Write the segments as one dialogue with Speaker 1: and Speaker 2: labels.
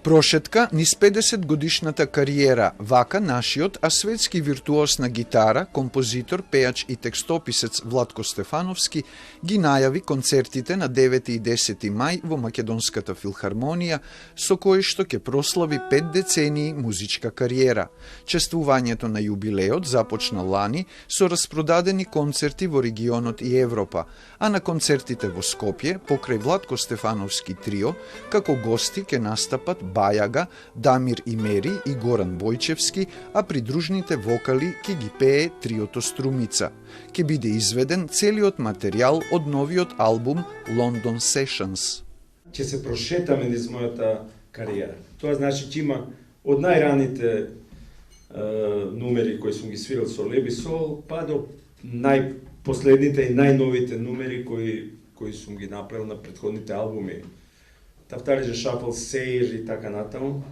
Speaker 1: Прошетка низ 50 годишната кариера, вака нашиот, а светски виртуоз на гитара, композитор, пејач и текстописец Владко Стефановски ги најави концертите на 9 и 10 мај во Македонската филхармонија, со кои што ќе прослави 5 децении музичка кариера. Чествувањето на јубилеот започна лани со распродадени концерти во регионот и Европа, а на концертите во Скопје, покрај Владко Стефановски трио, како гости ќе настапат Бајага, Дамир Имери и Горан Бојчевски, а придружните вокали ќе ги пее триото Струмица. Ќе биде изведен целиот материјал од новиот албум London Sessions.
Speaker 2: Ќе се прошетаме низ мојата кариера. Тоа значи ќе има од најраните numери кои сум ги свирал со Леби Сол, па до најпоследните и најновите numери кои сум ги направил на претходните албуми. Тафталиџе Шафл, Сейр и така натаму.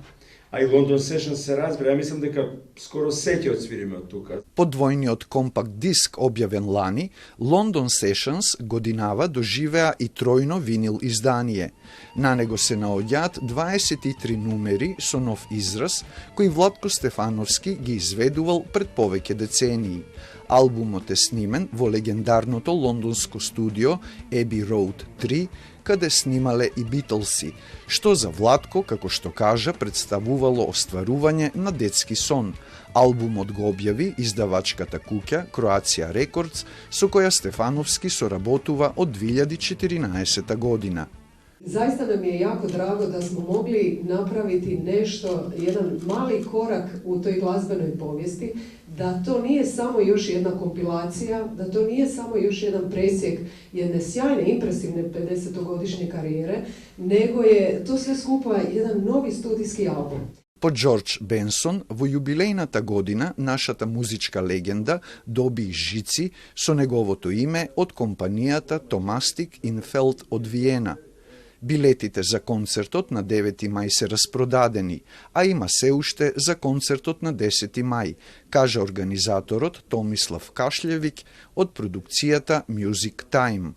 Speaker 2: А и London Sessions се разбира, ја мислам дека скоро се ќе отсвириме од тука.
Speaker 1: Подвојниот компакт диск објавен лани, London Sessions годинава доживеа и тројно винил издание. На него се наоѓаат 23 numери со нов израз, кои Владко Стефановски ги изведувал пред повеќе децении. Албумот е снимен во легендарното лондонско студио Abbey Road 3, каде снимале и Битлси, што за Владко, како што кажа, представувало остварување на детски сон. Албумот го објави издавачката куќа Croatia Records, со која Стефановски соработува од 2014 година.
Speaker 3: Zaista nam je jako drago da smo mogli napraviti nešto, jedan mali korak u toj glazbenoj povijesti, da to nije samo još jedna kompilacija, da to nije samo još jedan presjek jedne sjajne, impresivne 50-godišnje karijere, nego je to sve skupa jedan novi studijski album.
Speaker 1: По Джордж Бенсон, во јубилејната година, нашата музичка легенда доби жици со неговото име од компанијата Томастик Инфелд од Виена. Билетите за концертот на 9 мај се распродадени, а има се уште за концертот на 10 мај, кажа организаторот Томислав Кашлевик од продукцијата Music Time.